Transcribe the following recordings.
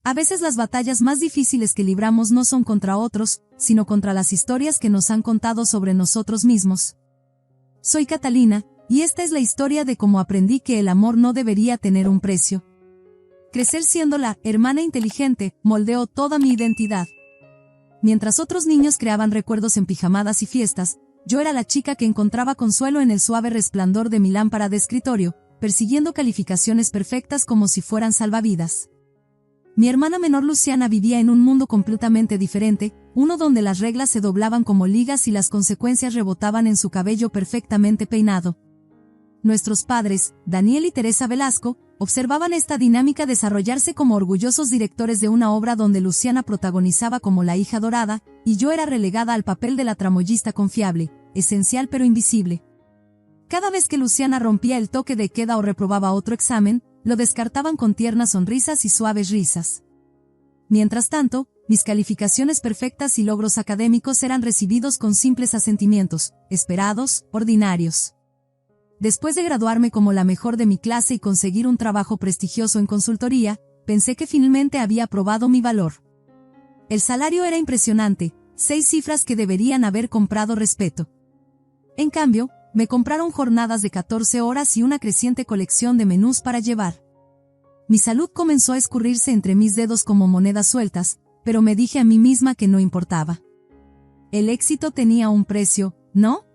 A veces las batallas más difíciles que libramos no son contra otros, sino contra las historias que nos han contado sobre nosotros mismos. Soy Catalina, y esta es la historia de cómo aprendí que el amor no debería tener un precio. Crecer siendo la hermana inteligente moldeó toda mi identidad. Mientras otros niños creaban recuerdos en pijamadas y fiestas, yo era la chica que encontraba consuelo en el suave resplandor de mi lámpara de escritorio, persiguiendo calificaciones perfectas como si fueran salvavidas. Mi hermana menor Luciana vivía en un mundo completamente diferente, uno donde las reglas se doblaban como ligas y las consecuencias rebotaban en su cabello perfectamente peinado. Nuestros padres, Daniel y Teresa Velasco, observaban esta dinámica desarrollarse como orgullosos directores de una obra donde Luciana protagonizaba como la hija dorada, y yo era relegada al papel de la tramoyista confiable, esencial pero invisible. Cada vez que Luciana rompía el toque de queda o reprobaba otro examen, lo descartaban con tiernas sonrisas y suaves risas. Mientras tanto, mis calificaciones perfectas y logros académicos eran recibidos con simples asentimientos, esperados, ordinarios. Después de graduarme como la mejor de mi clase y conseguir un trabajo prestigioso en consultoría, pensé que finalmente había probado mi valor. El salario era impresionante, 6 cifras que deberían haber comprado respeto. En cambio, me compraron jornadas de 14 horas y una creciente colección de menús para llevar. Mi salud comenzó a escurrirse entre mis dedos como monedas sueltas, pero me dije a mí misma que no importaba. El éxito tenía un precio, ¿no?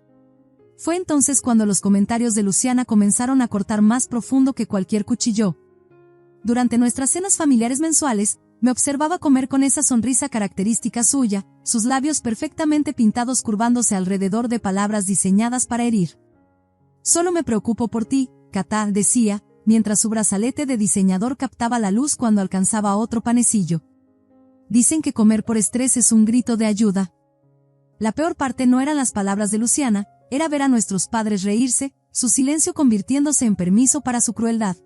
Fue entonces cuando los comentarios de Luciana comenzaron a cortar más profundo que cualquier cuchillo. Durante nuestras cenas familiares mensuales, me observaba comer con esa sonrisa característica suya, sus labios perfectamente pintados curvándose alrededor de palabras diseñadas para herir. Solo me preocupo por ti, Cata, decía, mientras su brazalete de diseñador captaba la luz cuando alcanzaba otro panecillo. Dicen que comer por estrés es un grito de ayuda. La peor parte no eran las palabras de Luciana, era ver a nuestros padres reírse, su silencio convirtiéndose en permiso para su crueldad.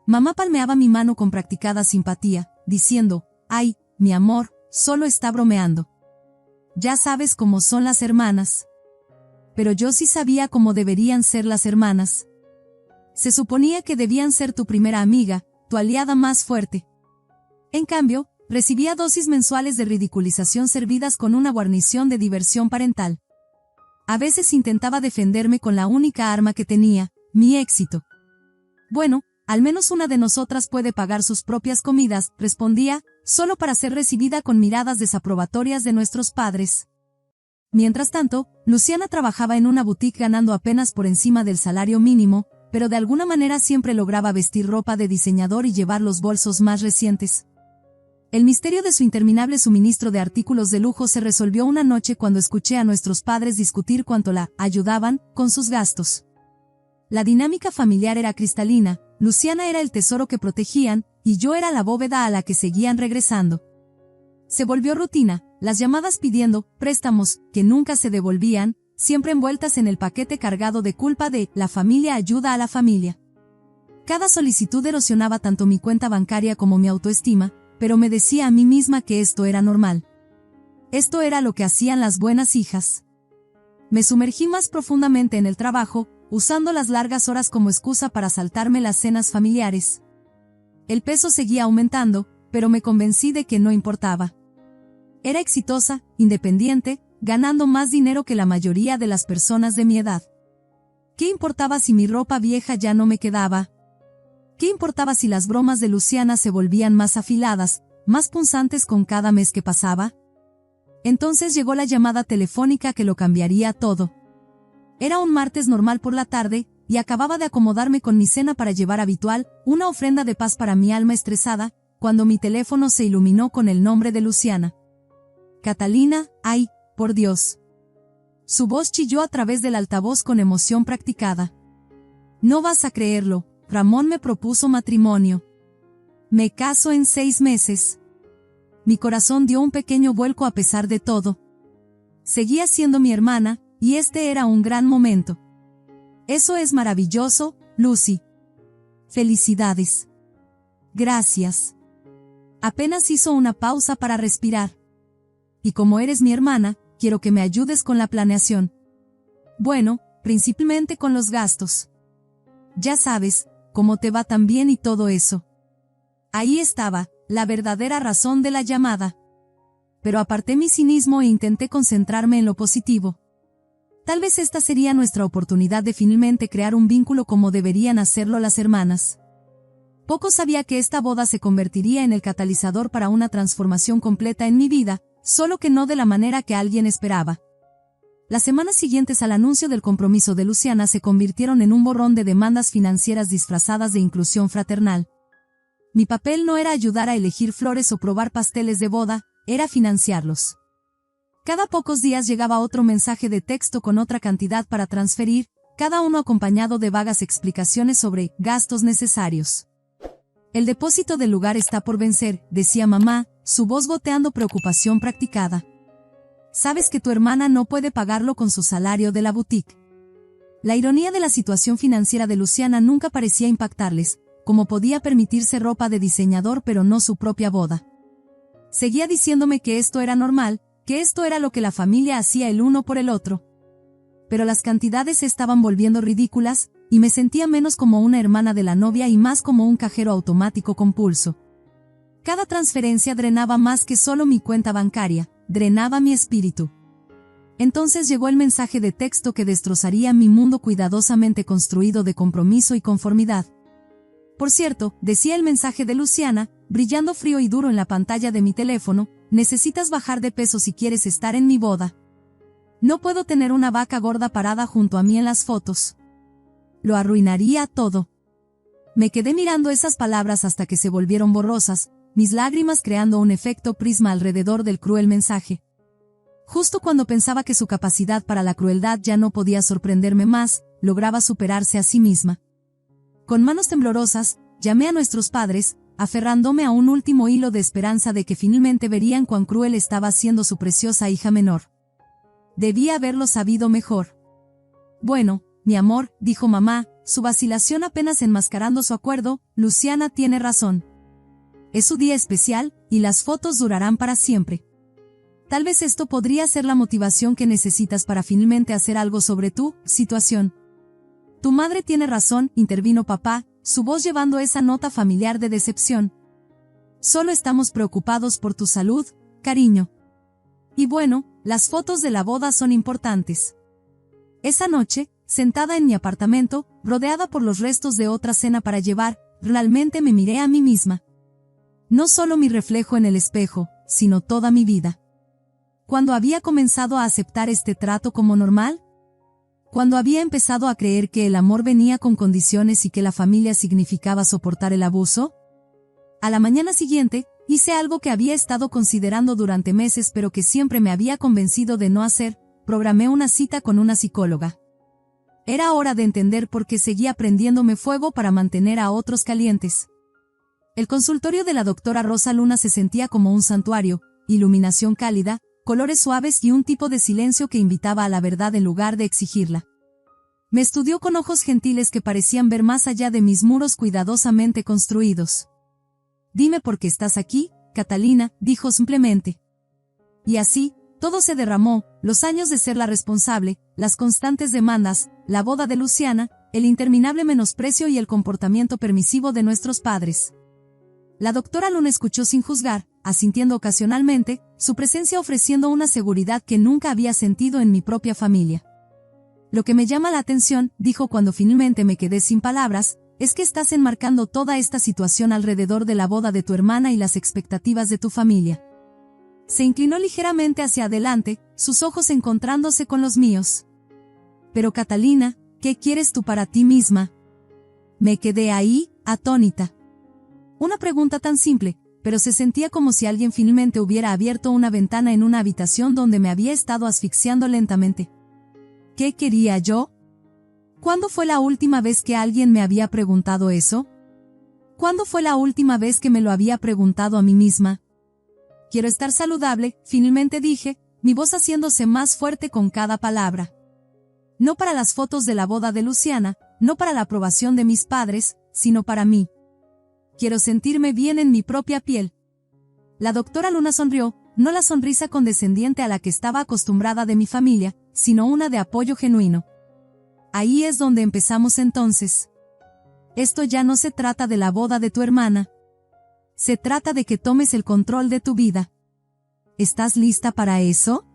Mamá palmeaba mi mano con practicada simpatía, diciendo, «Ay, mi amor, solo está bromeando. Ya sabes cómo son las hermanas». Pero yo sí sabía cómo deberían ser las hermanas. Se suponía que debían ser tu primera amiga, tu aliada más fuerte. En cambio, recibía dosis mensuales de ridiculización servidas con una guarnición de diversión parental. A veces intentaba defenderme con la única arma que tenía, mi éxito. «Bueno, al menos una de nosotras puede pagar sus propias comidas», respondía, solo para ser recibida con miradas desaprobatorias de nuestros padres. Mientras tanto, Luciana trabajaba en una boutique ganando apenas por encima del salario mínimo, pero de alguna manera siempre lograba vestir ropa de diseñador y llevar los bolsos más recientes. El misterio de su interminable suministro de artículos de lujo se resolvió una noche cuando escuché a nuestros padres discutir cuánto la ayudaban con sus gastos. La dinámica familiar era cristalina, Luciana era el tesoro que protegían, y yo era la bóveda a la que seguían regresando. Se volvió rutina, las llamadas pidiendo préstamos, que nunca se devolvían, siempre envueltas en el paquete cargado de culpa de «la familia ayuda a la familia». Cada solicitud erosionaba tanto mi cuenta bancaria como mi autoestima, pero me decía a mí misma que esto era normal. Esto era lo que hacían las buenas hijas. Me sumergí más profundamente en el trabajo, usando las largas horas como excusa para saltarme las cenas familiares. El peso seguía aumentando, pero me convencí de que no importaba. Era exitosa, independiente, ganando más dinero que la mayoría de las personas de mi edad. ¿Qué importaba si mi ropa vieja ya no me quedaba? ¿Qué importaba si las bromas de Luciana se volvían más afiladas, más punzantes con cada mes que pasaba? Entonces llegó la llamada telefónica que lo cambiaría todo. Era un martes normal por la tarde, y acababa de acomodarme con mi cena para llevar habitual, una ofrenda de paz para mi alma estresada, cuando mi teléfono se iluminó con el nombre de Luciana. «Catalina, ay, por Dios». Su voz chilló a través del altavoz con emoción practicada. «No vas a creerlo, Ramón me propuso matrimonio. Me caso en 6 meses». Mi corazón dio un pequeño vuelco a pesar de todo. Seguía siendo mi hermana, y este era un gran momento. «Eso es maravilloso, Lucy. Felicidades». «Gracias». Apenas hizo una pausa para respirar. «Y como eres mi hermana, quiero que me ayudes con la planeación». «Bueno, principalmente con los gastos. Ya sabes, cómo te va tan bien y todo eso». Ahí estaba, la verdadera razón de la llamada. Pero aparté mi cinismo e intenté concentrarme en lo positivo. Tal vez esta sería nuestra oportunidad de finalmente crear un vínculo como deberían hacerlo las hermanas. Poco sabía que esta boda se convertiría en el catalizador para una transformación completa en mi vida, solo que no de la manera que alguien esperaba. Las semanas siguientes al anuncio del compromiso de Luciana se convirtieron en un borrón de demandas financieras disfrazadas de inclusión fraternal. Mi papel no era ayudar a elegir flores o probar pasteles de boda, era financiarlos. Cada pocos días llegaba otro mensaje de texto con otra cantidad para transferir, cada uno acompañado de vagas explicaciones sobre gastos necesarios. El depósito del lugar está por vencer, decía mamá, su voz goteando preocupación practicada. Sabes que tu hermana no puede pagarlo con su salario de la boutique. La ironía de la situación financiera de Luciana nunca parecía impactarles, como podía permitirse ropa de diseñador pero no su propia boda. Seguía diciéndome que esto era normal, que esto era lo que la familia hacía el uno por el otro. Pero las cantidades se estaban volviendo ridículas, y me sentía menos como una hermana de la novia y más como un cajero automático compulso. Cada transferencia drenaba más que solo mi cuenta bancaria, drenaba mi espíritu. Entonces llegó el mensaje de texto que destrozaría mi mundo cuidadosamente construido de compromiso y conformidad. Por cierto, decía el mensaje de Luciana, brillando frío y duro en la pantalla de mi teléfono, necesitas bajar de peso si quieres estar en mi boda. No puedo tener una vaca gorda parada junto a mí en las fotos. Lo arruinaría todo. Me quedé mirando esas palabras hasta que se volvieron borrosas, mis lágrimas creando un efecto prisma alrededor del cruel mensaje. Justo cuando pensaba que su capacidad para la crueldad ya no podía sorprenderme más, lograba superarse a sí misma. Con manos temblorosas, llamé a nuestros padres, aferrándome a un último hilo de esperanza de que finalmente verían cuán cruel estaba siendo su preciosa hija menor. Debía haberlo sabido mejor. Bueno, mi amor, dijo mamá, su vacilación apenas enmascarando su acuerdo, Luciana tiene razón. Es su día especial, y las fotos durarán para siempre. Tal vez esto podría ser la motivación que necesitas para finalmente hacer algo sobre tu situación. Tu madre tiene razón, intervino papá, su voz llevando esa nota familiar de decepción. Solo estamos preocupados por tu salud, cariño. Y bueno, las fotos de la boda son importantes. Esa noche, sentada en mi apartamento, rodeada por los restos de otra cena para llevar, realmente me miré a mí misma. No solo mi reflejo en el espejo, sino toda mi vida. ¿Cuándo había comenzado a aceptar este trato como normal? ¿Cuándo había empezado a creer que el amor venía con condiciones y que la familia significaba soportar el abuso? A la mañana siguiente, hice algo que había estado considerando durante meses pero que siempre me había convencido de no hacer, programé una cita con una psicóloga. Era hora de entender por qué seguía prendiéndome fuego para mantener a otros calientes. El consultorio de la doctora Rosa Luna se sentía como un santuario, iluminación cálida, colores suaves y un tipo de silencio que invitaba a la verdad en lugar de exigirla. Me estudió con ojos gentiles que parecían ver más allá de mis muros cuidadosamente construidos. Dime por qué estás aquí, Catalina, dijo simplemente. Y así, todo se derramó, los años de ser la responsable, las constantes demandas, la boda de Luciana, el interminable menosprecio y el comportamiento permisivo de nuestros padres. La doctora Luna escuchó sin juzgar, asintiendo ocasionalmente, su presencia ofreciendo una seguridad que nunca había sentido en mi propia familia. Lo que me llama la atención, dijo cuando finalmente me quedé sin palabras, es que estás enmarcando toda esta situación alrededor de la boda de tu hermana y las expectativas de tu familia. Se inclinó ligeramente hacia adelante, sus ojos encontrándose con los míos. Pero Catalina, ¿qué quieres tú para ti misma? Me quedé ahí, atónita. Una pregunta tan simple, pero se sentía como si alguien finalmente hubiera abierto una ventana en una habitación donde me había estado asfixiando lentamente. ¿Qué quería yo? ¿Cuándo fue la última vez que alguien me había preguntado eso? ¿Cuándo fue la última vez que me lo había preguntado a mí misma? Quiero estar saludable, finalmente dije, mi voz haciéndose más fuerte con cada palabra. No para las fotos de la boda de Luciana, no para la aprobación de mis padres, sino para mí. Quiero sentirme bien en mi propia piel. La doctora Luna sonrió, no la sonrisa condescendiente a la que estaba acostumbrada de mi familia, sino una de apoyo genuino. Ahí es donde empezamos entonces. Esto ya no se trata de la boda de tu hermana. Se trata de que tomes el control de tu vida. ¿Estás lista para eso?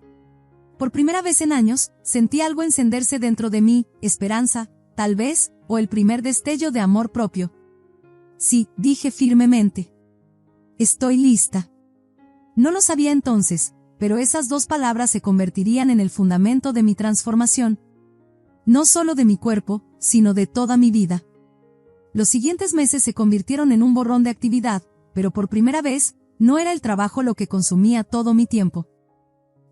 Por primera vez en años, sentí algo encenderse dentro de mí, esperanza, tal vez, o el primer destello de amor propio. Sí, dije firmemente. Estoy lista. No lo sabía entonces, pero esas dos palabras se convertirían en el fundamento de mi transformación. No solo de mi cuerpo, sino de toda mi vida. Los siguientes meses se convirtieron en un borrón de actividad, pero por primera vez, no era el trabajo lo que consumía todo mi tiempo.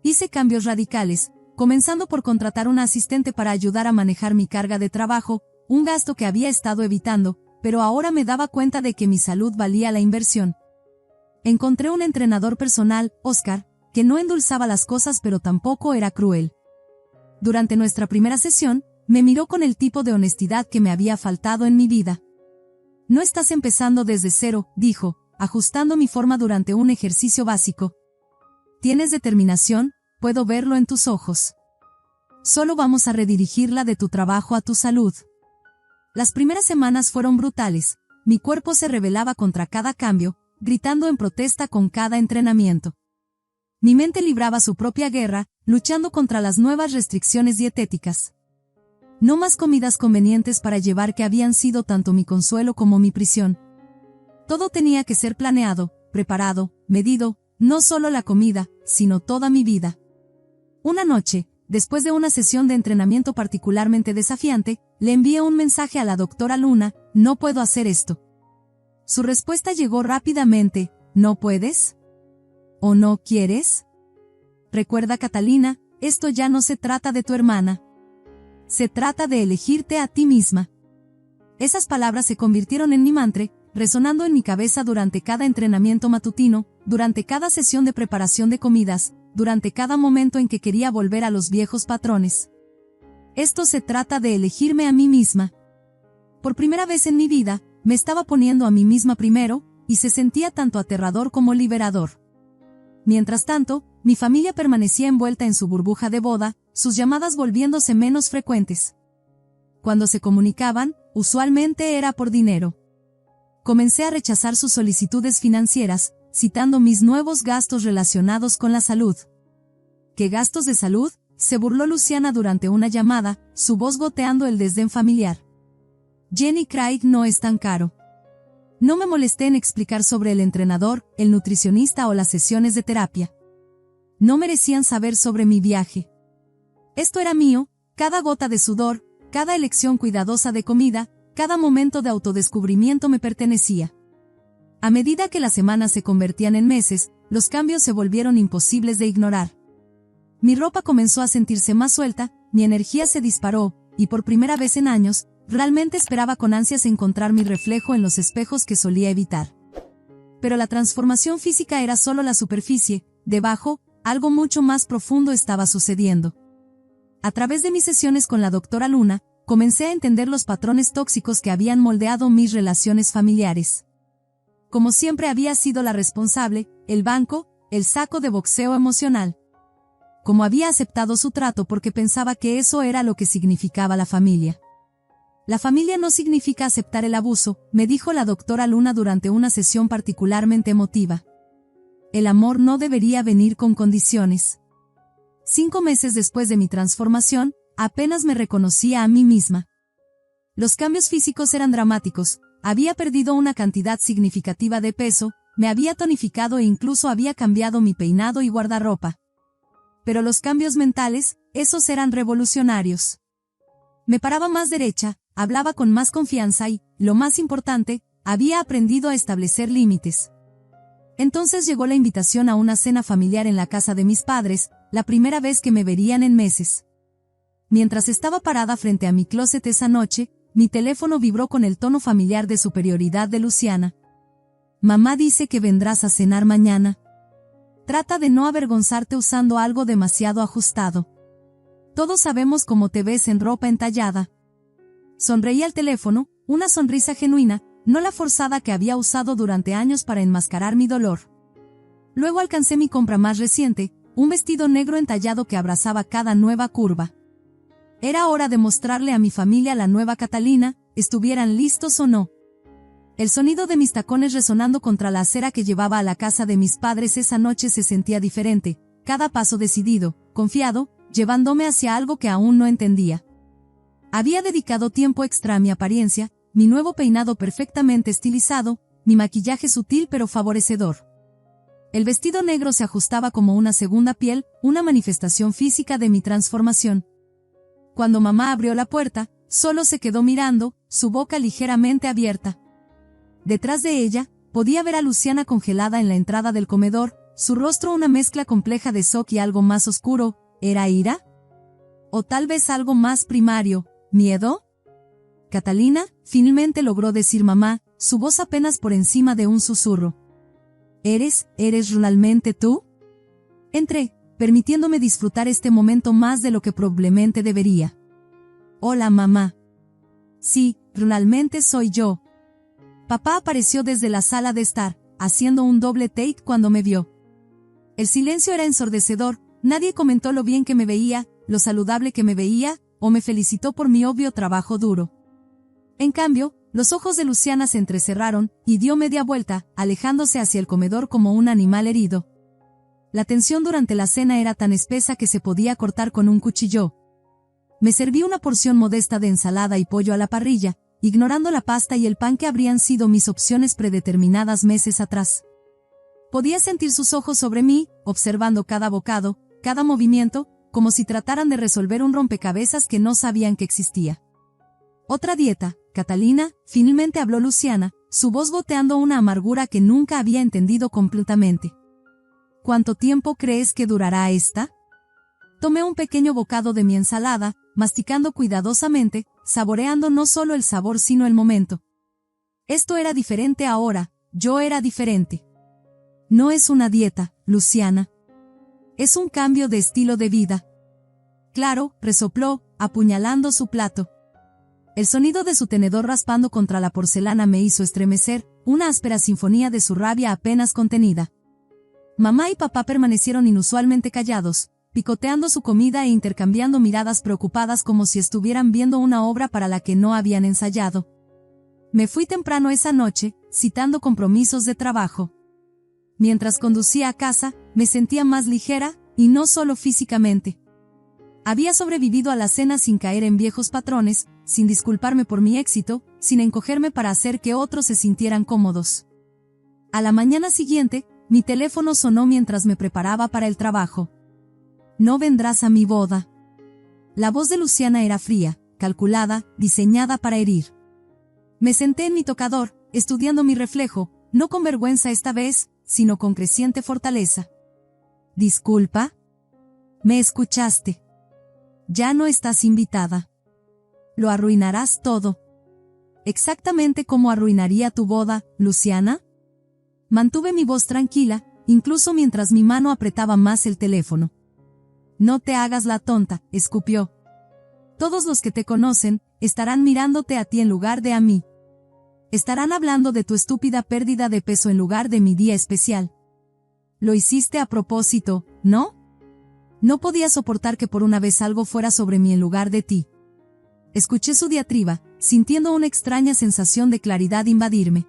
Hice cambios radicales, comenzando por contratar una asistente para ayudar a manejar mi carga de trabajo, un gasto que había estado evitando, pero ahora me daba cuenta de que mi salud valía la inversión. Encontré un entrenador personal, Oscar, que no endulzaba las cosas pero tampoco era cruel. Durante nuestra primera sesión, me miró con el tipo de honestidad que me había faltado en mi vida. No estás empezando desde cero, dijo, ajustando mi forma durante un ejercicio básico. Tienes determinación, puedo verlo en tus ojos. Solo vamos a redirigirla de tu trabajo a tu salud. Las primeras semanas fueron brutales, mi cuerpo se rebelaba contra cada cambio, gritando en protesta con cada entrenamiento. Mi mente libraba su propia guerra, luchando contra las nuevas restricciones dietéticas. No más comidas convenientes para llevar que habían sido tanto mi consuelo como mi prisión. Todo tenía que ser planeado, preparado, medido, no solo la comida, sino toda mi vida. Una noche, después de una sesión de entrenamiento particularmente desafiante, le envié un mensaje a la doctora Luna: no puedo hacer esto. Su respuesta llegó rápidamente: ¿no puedes? ¿O no quieres? Recuerda, Catalina, esto ya no se trata de tu hermana. Se trata de elegirte a ti misma. Esas palabras se convirtieron en mi mantra, resonando en mi cabeza durante cada entrenamiento matutino, durante cada sesión de preparación de comidas, durante cada momento en que quería volver a los viejos patrones. Esto se trata de elegirme a mí misma. Por primera vez en mi vida, me estaba poniendo a mí misma primero, y se sentía tanto aterrador como liberador. Mientras tanto, mi familia permanecía envuelta en su burbuja de boda, sus llamadas volviéndose menos frecuentes. Cuando se comunicaban, usualmente era por dinero. Comencé a rechazar sus solicitudes financieras, citando mis nuevos gastos relacionados con la salud. ¿Qué gastos de salud?, se burló Luciana durante una llamada, su voz goteando el desdén familiar. Jenny Craig no es tan caro. No me molesté en explicar sobre el entrenador, el nutricionista o las sesiones de terapia. No merecían saber sobre mi viaje. Esto era mío, cada gota de sudor, cada elección cuidadosa de comida, cada momento de autodescubrimiento me pertenecía. A medida que las semanas se convertían en meses, los cambios se volvieron imposibles de ignorar. Mi ropa comenzó a sentirse más suelta, mi energía se disparó, y por primera vez en años, realmente esperaba con ansias encontrar mi reflejo en los espejos que solía evitar. Pero la transformación física era solo la superficie, debajo, algo mucho más profundo estaba sucediendo. A través de mis sesiones con la doctora Luna, comencé a entender los patrones tóxicos que habían moldeado mis relaciones familiares. Como siempre había sido la responsable, el banco, el saco de boxeo emocional. Como había aceptado su trato porque pensaba que eso era lo que significaba la familia. La familia no significa aceptar el abuso, me dijo la doctora Luna durante una sesión particularmente emotiva. El amor no debería venir con condiciones. 5 meses después de mi transformación, apenas me reconocía a mí misma. Los cambios físicos eran dramáticos, había perdido una cantidad significativa de peso, me había tonificado e incluso había cambiado mi peinado y guardarropa. Pero los cambios mentales, esos eran revolucionarios. Me paraba más derecha, hablaba con más confianza y, lo más importante, había aprendido a establecer límites. Entonces llegó la invitación a una cena familiar en la casa de mis padres, la primera vez que me verían en meses. Mientras estaba parada frente a mi closet esa noche, mi teléfono vibró con el tono familiar de superioridad de Luciana. Mamá dice que vendrás a cenar mañana. Trata de no avergonzarte usando algo demasiado ajustado. Todos sabemos cómo te ves en ropa entallada. Sonreí al teléfono, una sonrisa genuina, no la forzada que había usado durante años para enmascarar mi dolor. Luego alcancé mi compra más reciente, un vestido negro entallado que abrazaba cada nueva curva. Era hora de mostrarle a mi familia la nueva Catalina, estuvieran listos o no. El sonido de mis tacones resonando contra la acera que llevaba a la casa de mis padres esa noche se sentía diferente, cada paso decidido, confiado, llevándome hacia algo que aún no entendía. Había dedicado tiempo extra a mi apariencia, mi nuevo peinado perfectamente estilizado, mi maquillaje sutil pero favorecedor. El vestido negro se ajustaba como una segunda piel, una manifestación física de mi transformación. Cuando mamá abrió la puerta, solo se quedó mirando, su boca ligeramente abierta. Detrás de ella, podía ver a Luciana congelada en la entrada del comedor, su rostro una mezcla compleja de shock y algo más oscuro. ¿Era ira? ¿O tal vez algo más primario, miedo? Catalina, finalmente logró decir mamá, su voz apenas por encima de un susurro. ¿Eres realmente tú? Entré, permitiéndome disfrutar este momento más de lo que probablemente debería. Hola mamá. Sí, realmente soy yo. Papá apareció desde la sala de estar, haciendo un doble take cuando me vio. El silencio era ensordecedor, nadie comentó lo bien que me veía, lo saludable que me veía, o me felicitó por mi obvio trabajo duro. En cambio, los ojos de Luciana se entrecerraron, y dio media vuelta, alejándose hacia el comedor como un animal herido. La tensión durante la cena era tan espesa que se podía cortar con un cuchillo. Me serví una porción modesta de ensalada y pollo a la parrilla, ignorando la pasta y el pan que habrían sido mis opciones predeterminadas meses atrás. Podía sentir sus ojos sobre mí, observando cada bocado, cada movimiento, como si trataran de resolver un rompecabezas que no sabían que existía. Otra dieta, Catalina, finalmente habló Luciana, su voz goteando una amargura que nunca había entendido completamente. ¿Cuánto tiempo crees que durará esta? Tomé un pequeño bocado de mi ensalada, masticando cuidadosamente, saboreando no solo el sabor sino el momento. Esto era diferente ahora, yo era diferente. No es una dieta, Luciana. Es un cambio de estilo de vida. Claro, resopló, apuñalando su plato. El sonido de su tenedor raspando contra la porcelana me hizo estremecer, una áspera sinfonía de su rabia apenas contenida. Mamá y papá permanecieron inusualmente callados, picoteando su comida e intercambiando miradas preocupadas como si estuvieran viendo una obra para la que no habían ensayado. Me fui temprano esa noche, citando compromisos de trabajo. Mientras conducía a casa, me sentía más ligera, y no solo físicamente. Había sobrevivido a la cena sin caer en viejos patrones, sin disculparme por mi éxito, sin encogerme para hacer que otros se sintieran cómodos. A la mañana siguiente, mi teléfono sonó mientras me preparaba para el trabajo. No vendrás a mi boda. La voz de Luciana era fría, calculada, diseñada para herir. Me senté en mi tocador, estudiando mi reflejo, no con vergüenza esta vez, sino con creciente fortaleza. ¿Disculpa? ¿Me escuchaste? Ya no estás invitada. Lo arruinarás todo. Exactamente como arruinaría tu boda, Luciana. Mantuve mi voz tranquila, incluso mientras mi mano apretaba más el teléfono. No te hagas la tonta, escupió. Todos los que te conocen, estarán mirándote a ti en lugar de a mí. Estarán hablando de tu estúpida pérdida de peso en lugar de mi día especial. Lo hiciste a propósito, ¿no? No podía soportar que por una vez algo fuera sobre mí en lugar de ti. Escuché su diatriba, sintiendo una extraña sensación de claridad invadirme.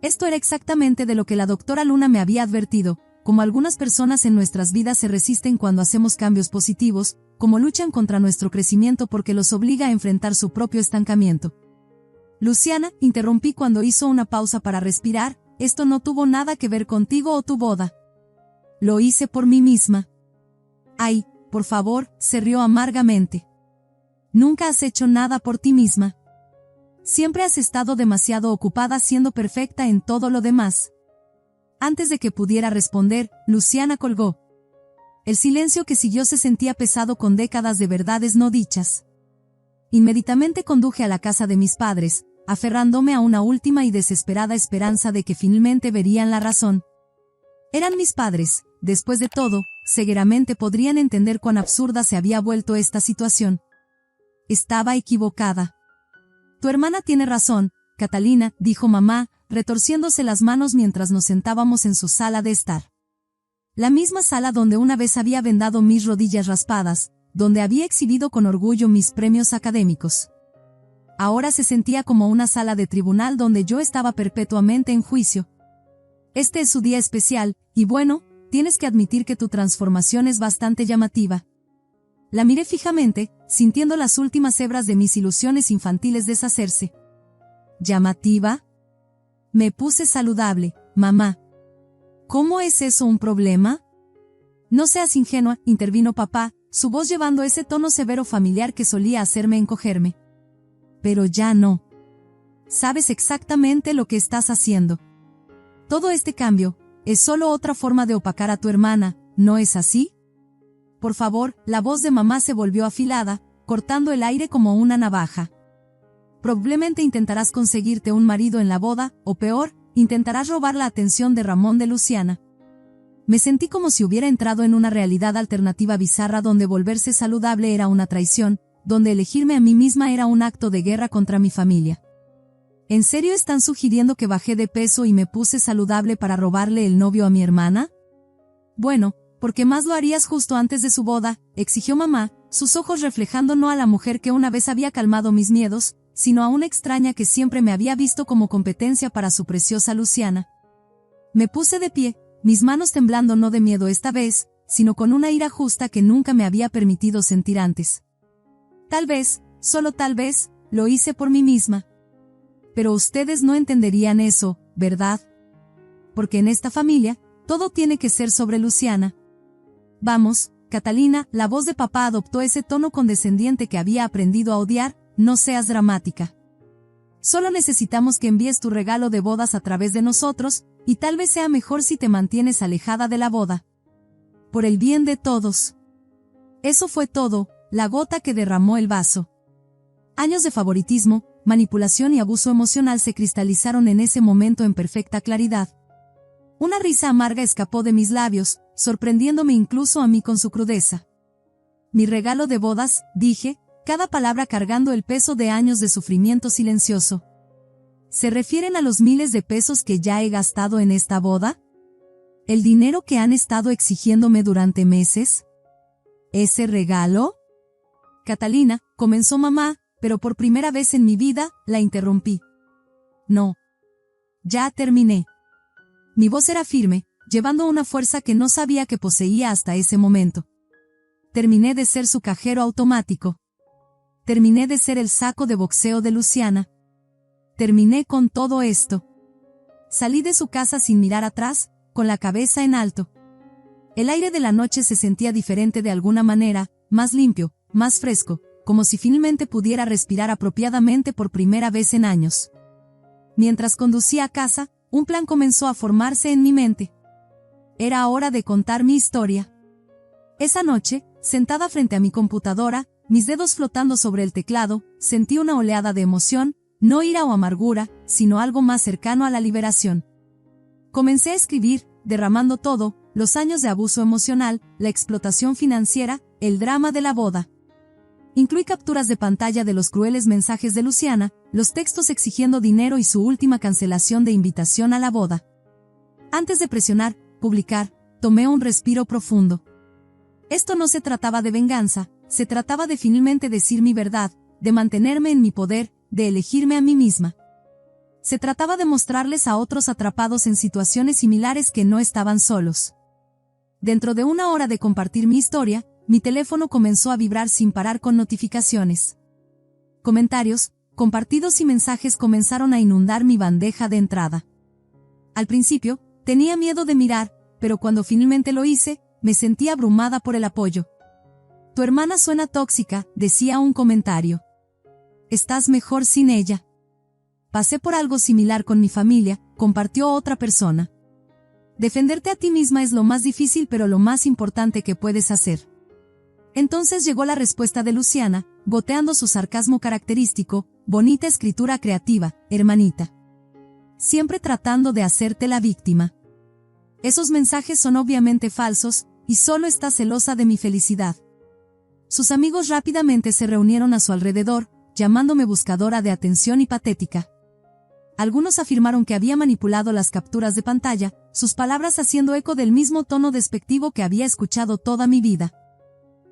Esto era exactamente de lo que la doctora Luna me había advertido, como algunas personas en nuestras vidas se resisten cuando hacemos cambios positivos, como luchan contra nuestro crecimiento porque los obliga a enfrentar su propio estancamiento. Luciana, interrumpí cuando hizo una pausa para respirar, esto no tuvo nada que ver contigo o tu boda. Lo hice por mí misma. Ay, por favor, se rió amargamente. Nunca has hecho nada por ti misma. Siempre has estado demasiado ocupada siendo perfecta en todo lo demás. Antes de que pudiera responder, Luciana colgó. El silencio que siguió se sentía pesado con décadas de verdades no dichas. Inmediatamente conduje a la casa de mis padres, aferrándome a una última y desesperada esperanza de que finalmente verían la razón. Eran mis padres, después de todo, seguramente podrían entender cuán absurda se había vuelto esta situación. Estaba equivocada. Tu hermana tiene razón, Catalina, dijo mamá, retorciéndose las manos mientras nos sentábamos en su sala de estar. La misma sala donde una vez había vendado mis rodillas raspadas, donde había exhibido con orgullo mis premios académicos. ahora se sentía como una sala de tribunal donde yo estaba perpetuamente en juicio. Este es su día especial, y bueno, tienes que admitir que tu transformación es bastante llamativa. La miré fijamente, sintiendo las últimas hebras de mis ilusiones infantiles deshacerse. ¿Llamativa? Me puse saludable, mamá. ¿Cómo es eso un problema? No seas ingenua, intervino papá, su voz llevando ese tono severo familiar que solía hacerme encogerme. Pero ya no. Sabes exactamente lo que estás haciendo. Todo este cambio es solo otra forma de opacar a tu hermana, ¿no es así? Por favor, la voz de mamá se volvió afilada, cortando el aire como una navaja. Probablemente intentarás conseguirte un marido en la boda, o peor, intentarás robar la atención de Ramón de Luciana. Me sentí como si hubiera entrado en una realidad alternativa bizarra donde volverse saludable era una traición, donde elegirme a mí misma era un acto de guerra contra mi familia. ¿En serio están sugiriendo que bajé de peso y me puse saludable para robarle el novio a mi hermana? Bueno, ¿por qué más lo harías justo antes de su boda?, exigió mamá, sus ojos reflejando no a la mujer que una vez había calmado mis miedos, sino a una extraña que siempre me había visto como competencia para su preciosa Luciana. Me puse de pie, mis manos temblando no de miedo esta vez, sino con una ira justa que nunca me había permitido sentir antes. Tal vez, solo tal vez, lo hice por mí misma. Pero ustedes no entenderían eso, ¿verdad? Porque en esta familia, todo tiene que ser sobre Luciana. Vamos, Catalina, la voz de papá adoptó ese tono condescendiente que había aprendido a odiar, no seas dramática. Solo necesitamos que envíes tu regalo de bodas a través de nosotros, y tal vez sea mejor si te mantienes alejada de la boda. Por el bien de todos. Eso fue todo, la gota que derramó el vaso. Años de favoritismo, manipulación y abuso emocional se cristalizaron en ese momento en perfecta claridad. Una risa amarga escapó de mis labios, sorprendiéndome incluso a mí con su crudeza. Mi regalo de bodas, dije, cada palabra cargando el peso de años de sufrimiento silencioso. ¿Se refieren a los miles de pesos que ya he gastado en esta boda? ¿El dinero que han estado exigiéndome durante meses? ¿Ese regalo? Catalina, comenzó mamá, pero por primera vez en mi vida, la interrumpí. No. Ya terminé. Mi voz era firme, llevando una fuerza que no sabía que poseía hasta ese momento. Terminé de ser su cajero automático. Terminé de ser el saco de boxeo de Luciana. Terminé con todo esto. Salí de su casa sin mirar atrás, con la cabeza en alto. El aire de la noche se sentía diferente de alguna manera, más limpio, más fresco, como si finalmente pudiera respirar apropiadamente por primera vez en años. Mientras conducía a casa, un plan comenzó a formarse en mi mente. Era hora de contar mi historia. Esa noche, sentada frente a mi computadora, mis dedos flotando sobre el teclado, sentí una oleada de emoción, no ira o amargura, sino algo más cercano a la liberación. Comencé a escribir, derramando todo, los años de abuso emocional, la explotación financiera, el drama de la boda. Incluí capturas de pantalla de los crueles mensajes de Luciana, los textos exigiendo dinero y su última cancelación de invitación a la boda. Antes de presionar, publicar, tomé un respiro profundo. Esto no se trataba de venganza, se trataba de finalmente decir mi verdad, de mantenerme en mi poder, de elegirme a mí misma. Se trataba de mostrarles a otros atrapados en situaciones similares que no estaban solos. Dentro de una hora de compartir mi historia, mi teléfono comenzó a vibrar sin parar con notificaciones. Comentarios, compartidos y mensajes comenzaron a inundar mi bandeja de entrada. Al principio, tenía miedo de mirar, pero cuando finalmente lo hice, me sentí abrumada por el apoyo. Tu hermana suena tóxica, decía un comentario. Estás mejor sin ella. Pasé por algo similar con mi familia, compartió otra persona. Defenderte a ti misma es lo más difícil pero lo más importante que puedes hacer. Entonces llegó la respuesta de Luciana, goteando su sarcasmo característico, bonita escritura creativa, hermanita. Siempre tratando de hacerte la víctima. Esos mensajes son obviamente falsos, y solo está celosa de mi felicidad. Sus amigos rápidamente se reunieron a su alrededor, llamándome buscadora de atención y patética. Algunos afirmaron que había manipulado las capturas de pantalla, sus palabras haciendo eco del mismo tono despectivo que había escuchado toda mi vida.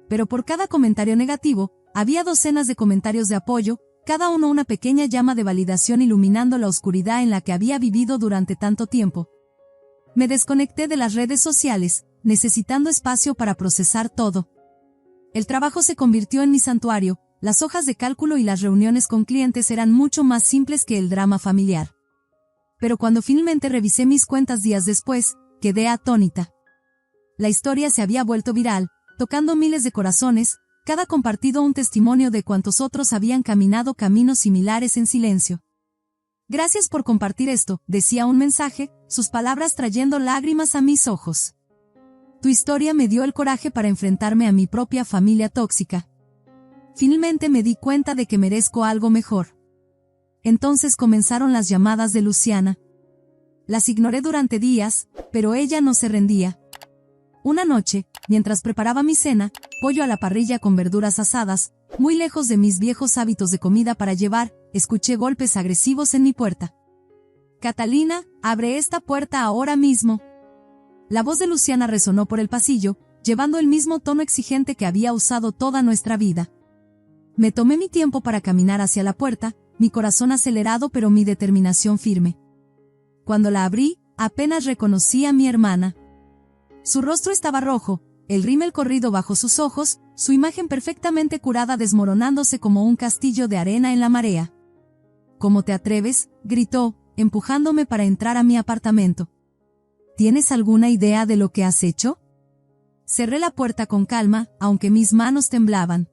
Pero por cada comentario negativo, había docenas de comentarios de apoyo, cada uno una pequeña llama de validación iluminando la oscuridad en la que había vivido durante tanto tiempo. Me desconecté de las redes sociales, necesitando espacio para procesar todo. El trabajo se convirtió en mi santuario, las hojas de cálculo y las reuniones con clientes eran mucho más simples que el drama familiar. Pero cuando finalmente revisé mis cuentas días después, quedé atónita. La historia se había vuelto viral, tocando miles de corazones, cada compartido un testimonio de cuántos otros habían caminado caminos similares en silencio. Gracias por compartir esto, decía un mensaje, sus palabras trayendo lágrimas a mis ojos. Tu historia me dio el coraje para enfrentarme a mi propia familia tóxica. Finalmente me di cuenta de que merezco algo mejor. Entonces comenzaron las llamadas de Luciana. Las ignoré durante días, pero ella no se rendía. Una noche, mientras preparaba mi cena, pollo a la parrilla con verduras asadas, muy lejos de mis viejos hábitos de comida para llevar, escuché golpes agresivos en mi puerta. Catalina, abre esta puerta ahora mismo. La voz de Luciana resonó por el pasillo, llevando el mismo tono exigente que había usado toda nuestra vida. Me tomé mi tiempo para caminar hacia la puerta, mi corazón acelerado pero mi determinación firme. Cuando la abrí, apenas reconocí a mi hermana. Su rostro estaba rojo, el rímel corrido bajo sus ojos, su imagen perfectamente curada desmoronándose como un castillo de arena en la marea. ¿Cómo te atreves?, gritó, empujándome para entrar a mi apartamento. ¿Tienes alguna idea de lo que has hecho? Cerré la puerta con calma, aunque mis manos temblaban.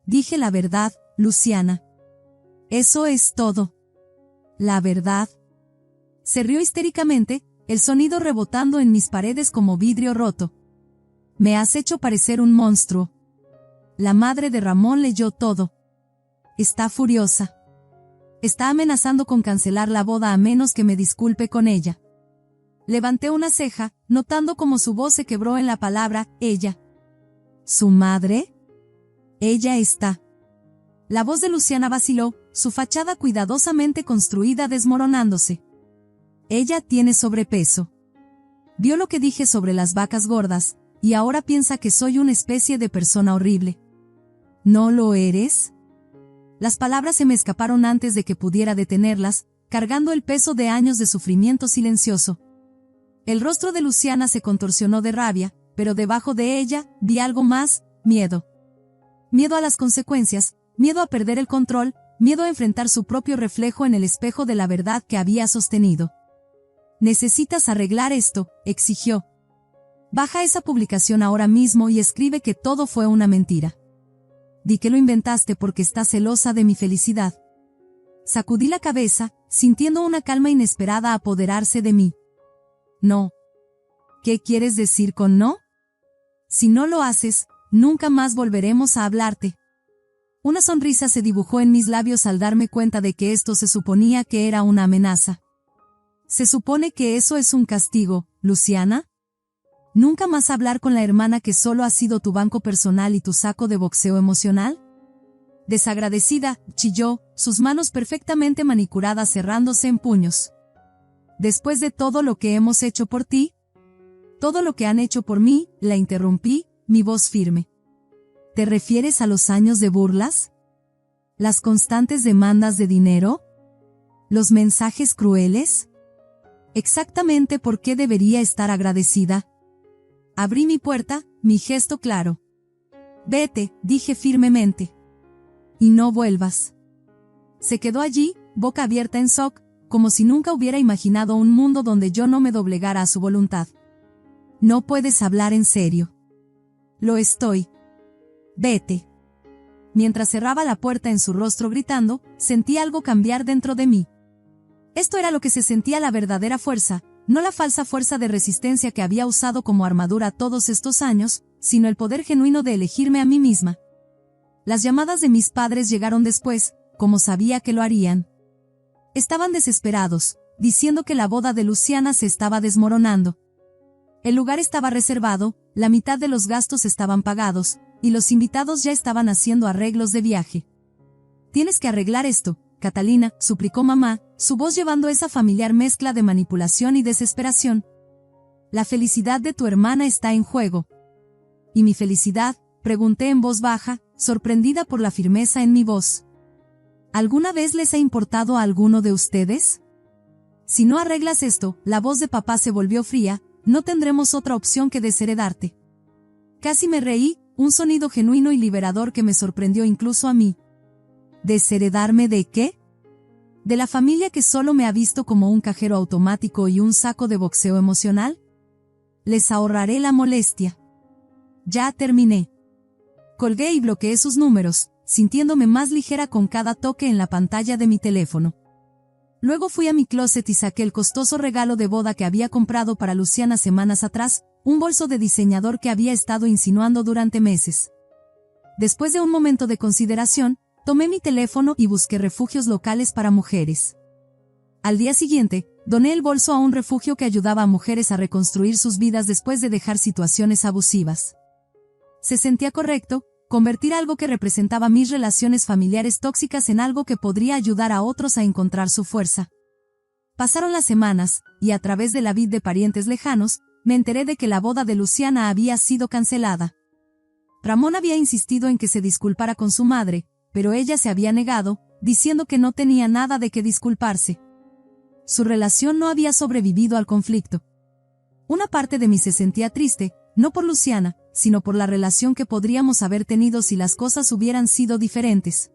Dije la verdad, Luciana. Eso es todo. La verdad. Se rió histéricamente, el sonido rebotando en mis paredes como vidrio roto. Me has hecho parecer un monstruo. La madre de Ramón leyó todo. Está furiosa. Está amenazando con cancelar la boda a menos que me disculpe con ella. Levanté una ceja, notando cómo su voz se quebró en la palabra, ella. ¿Su madre? Ella está. La voz de Luciana vaciló, su fachada cuidadosamente construida desmoronándose. Ella tiene sobrepeso. Vio lo que dije sobre las vacas gordas, y ahora piensa que soy una especie de persona horrible. ¿No lo eres? Las palabras se me escaparon antes de que pudiera detenerlas, cargando el peso de años de sufrimiento silencioso. El rostro de Luciana se contorsionó de rabia, pero debajo de ella, vi algo más, miedo. Miedo a las consecuencias, miedo a perder el control, miedo a enfrentar su propio reflejo en el espejo de la verdad que había sostenido. Necesitas arreglar esto, exigió. Baja esa publicación ahora mismo y escribe que todo fue una mentira. Di que lo inventaste porque estás celosa de mi felicidad. Sacudí la cabeza, sintiendo una calma inesperada apoderarse de mí. No. ¿Qué quieres decir con no? Si no lo haces, nunca más volveremos a hablarte. Una sonrisa se dibujó en mis labios al darme cuenta de que esto se suponía que era una amenaza. ¿Se supone que eso es un castigo, Luciana? ¿Nunca más hablar con la hermana que solo ha sido tu banco personal y tu saco de boxeo emocional? Desagradecida, chilló, sus manos perfectamente manicuradas cerrándose en puños. Después de todo lo que hemos hecho por ti, todo lo que han hecho por mí, la interrumpí, mi voz firme. ¿Te refieres a los años de burlas? ¿Las constantes demandas de dinero? ¿Los mensajes crueles? ¿Exactamente por qué debería estar agradecida? Abrí mi puerta, mi gesto claro. Vete, dije firmemente. Y no vuelvas. Se quedó allí, boca abierta en shock, como si nunca hubiera imaginado un mundo donde yo no me doblegara a su voluntad. No puedes hablar en serio. Lo estoy. Vete. Mientras cerraba la puerta en su rostro gritando, sentí algo cambiar dentro de mí. Esto era lo que se sentía la verdadera fuerza, no la falsa fuerza de resistencia que había usado como armadura todos estos años, sino el poder genuino de elegirme a mí misma. Las llamadas de mis padres llegaron después, como sabía que lo harían. Estaban desesperados, diciendo que la boda de Luciana se estaba desmoronando. El lugar estaba reservado, la mitad de los gastos estaban pagados, y los invitados ya estaban haciendo arreglos de viaje. Tienes que arreglar esto, Catalina, suplicó mamá, su voz llevando esa familiar mezcla de manipulación y desesperación. La felicidad de tu hermana está en juego. ¿Y mi felicidad?, pregunté en voz baja, sorprendida por la firmeza en mi voz. ¿Alguna vez les ha importado a alguno de ustedes? Si no arreglas esto, la voz de papá se volvió fría, no tendremos otra opción que desheredarte. Casi me reí, un sonido genuino y liberador que me sorprendió incluso a mí. ¿Desheredarme de qué? ¿De la familia que solo me ha visto como un cajero automático y un saco de boxeo emocional? Les ahorraré la molestia. Ya terminé. Colgué y bloqueé sus números, sintiéndome más ligera con cada toque en la pantalla de mi teléfono. Luego fui a mi closet y saqué el costoso regalo de boda que había comprado para Luciana semanas atrás, un bolso de diseñador que había estado insinuando durante meses. Después de un momento de consideración, tomé mi teléfono y busqué refugios locales para mujeres. Al día siguiente, doné el bolso a un refugio que ayudaba a mujeres a reconstruir sus vidas después de dejar situaciones abusivas. Se sentía correcto convertir algo que representaba mis relaciones familiares tóxicas en algo que podría ayudar a otros a encontrar su fuerza. Pasaron las semanas, y a través de la vid de parientes lejanos, me enteré de que la boda de Luciana había sido cancelada. Ramón había insistido en que se disculpara con su madre, pero ella se había negado, diciendo que no tenía nada de qué disculparse. Su relación no había sobrevivido al conflicto. Una parte de mí se sentía triste, no por Luciana, sino por la relación que podríamos haber tenido si las cosas hubieran sido diferentes.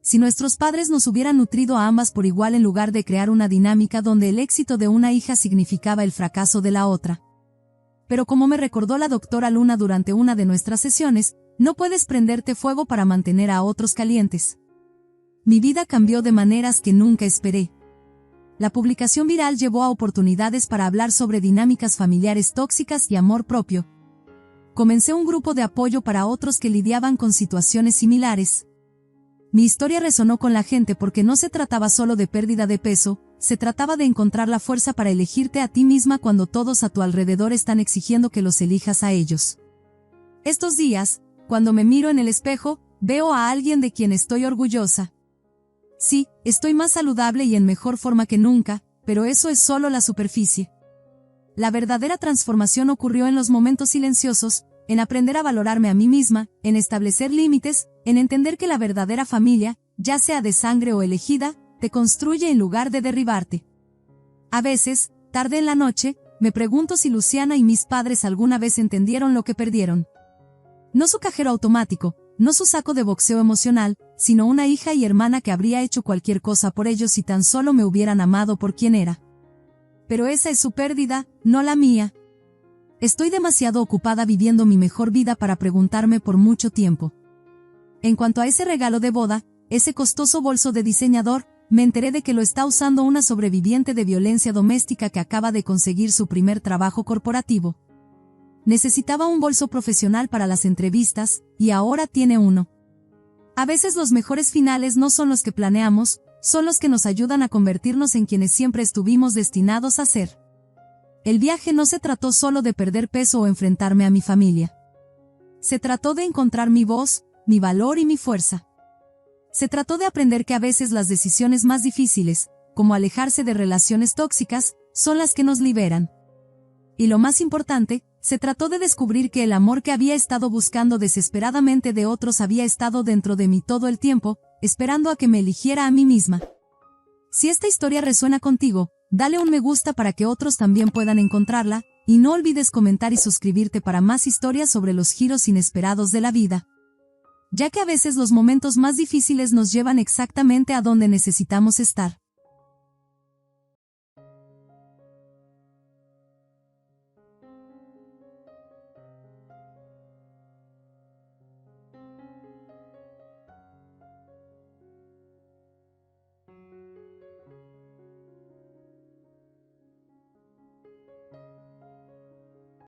Si nuestros padres nos hubieran nutrido a ambas por igual en lugar de crear una dinámica donde el éxito de una hija significaba el fracaso de la otra. Pero como me recordó la doctora Luna durante una de nuestras sesiones, no puedes prenderte fuego para mantener a otros calientes. Mi vida cambió de maneras que nunca esperé. La publicación viral llevó a oportunidades para hablar sobre dinámicas familiares tóxicas y amor propio. Comencé un grupo de apoyo para otros que lidiaban con situaciones similares. Mi historia resonó con la gente porque no se trataba solo de pérdida de peso, se trataba de encontrar la fuerza para elegirte a ti misma cuando todos a tu alrededor están exigiendo que los elijas a ellos. Estos días, cuando me miro en el espejo, veo a alguien de quien estoy orgullosa. Sí, estoy más saludable y en mejor forma que nunca, pero eso es solo la superficie. La verdadera transformación ocurrió en los momentos silenciosos, en aprender a valorarme a mí misma, en establecer límites, en entender que la verdadera familia, ya sea de sangre o elegida, te construye en lugar de derribarte. A veces, tarde en la noche, me pregunto si Luciana y mis padres alguna vez entendieron lo que perdieron. No su cajero automático, no su saco de boxeo emocional, sino una hija y hermana que habría hecho cualquier cosa por ellos si tan solo me hubieran amado por quien era. Pero esa es su pérdida, no la mía. Estoy demasiado ocupada viviendo mi mejor vida para preguntarme por mucho tiempo. En cuanto a ese regalo de boda, ese costoso bolso de diseñador, me enteré de que lo está usando una sobreviviente de violencia doméstica que acaba de conseguir su primer trabajo corporativo. Necesitaba un bolso profesional para las entrevistas, y ahora tiene uno. A veces los mejores finales no son los que planeamos, son los que nos ayudan a convertirnos en quienes siempre estuvimos destinados a ser. El viaje no se trató solo de perder peso o enfrentarme a mi familia. Se trató de encontrar mi voz, mi valor y mi fuerza. Se trató de aprender que a veces las decisiones más difíciles, como alejarse de relaciones tóxicas, son las que nos liberan. Y lo más importante, se trató de descubrir que el amor que había estado buscando desesperadamente de otros había estado dentro de mí todo el tiempo, esperando a que me eligiera a mí misma. Si esta historia resuena contigo, dale un me gusta para que otros también puedan encontrarla, y no olvides comentar y suscribirte para más historias sobre los giros inesperados de la vida. Ya que a veces los momentos más difíciles nos llevan exactamente a donde necesitamos estar.